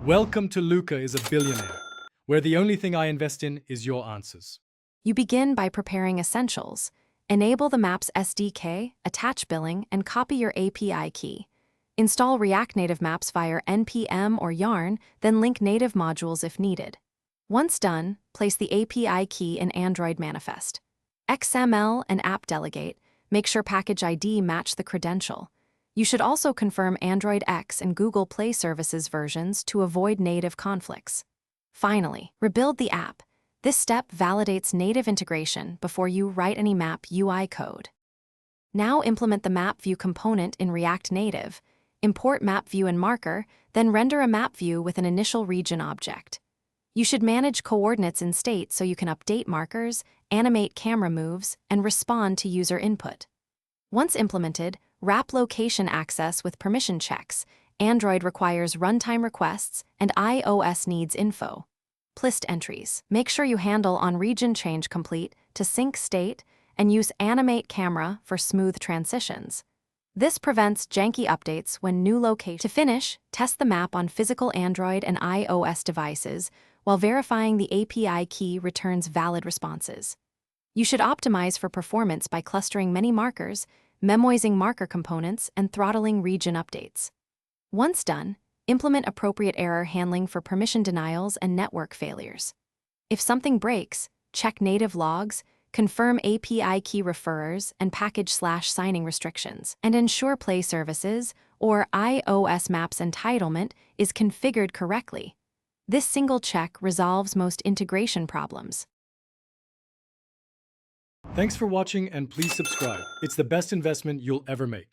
Welcome to Luca is a Billionaire, where the only thing I invest in is your answers. You begin by preparing essentials. Enable the Maps SDK, attach billing, and copy your API key. Install React Native Maps via NPM or Yarn, then link native modules if needed. Once done, place the API key in Android Manifest. XML and App Delegate, make sure package ID match the credential. You should also confirm Android X and Google Play Services versions to avoid native conflicts. Finally, rebuild the app. This step validates native integration before you write any map UI code. Now implement the map view component in React Native, import map view and marker, then render a map view with an initial region object. You should manage coordinates in state so you can update markers, animate camera moves, and respond to user input. Once implemented, wrap location access with permission checks. Android requires runtime requests, and iOS needs info. List entries. Make sure you handle on-region change complete to sync state and use animate camera for smooth transitions. This prevents janky updates when new location. To finish, test the map on physical Android and iOS devices while verifying the API key returns valid responses. You should optimize for performance by clustering many markers, memoizing marker components, and throttling region updates. Once done, implement appropriate error handling for permission denials and network failures. If something breaks, check native logs, confirm API key referrers and package/signing restrictions, and ensure Play Services or iOS Maps entitlement is configured correctly. This single check resolves most integration problems. Thanks for watching and please subscribe. It's the best investment you'll ever make.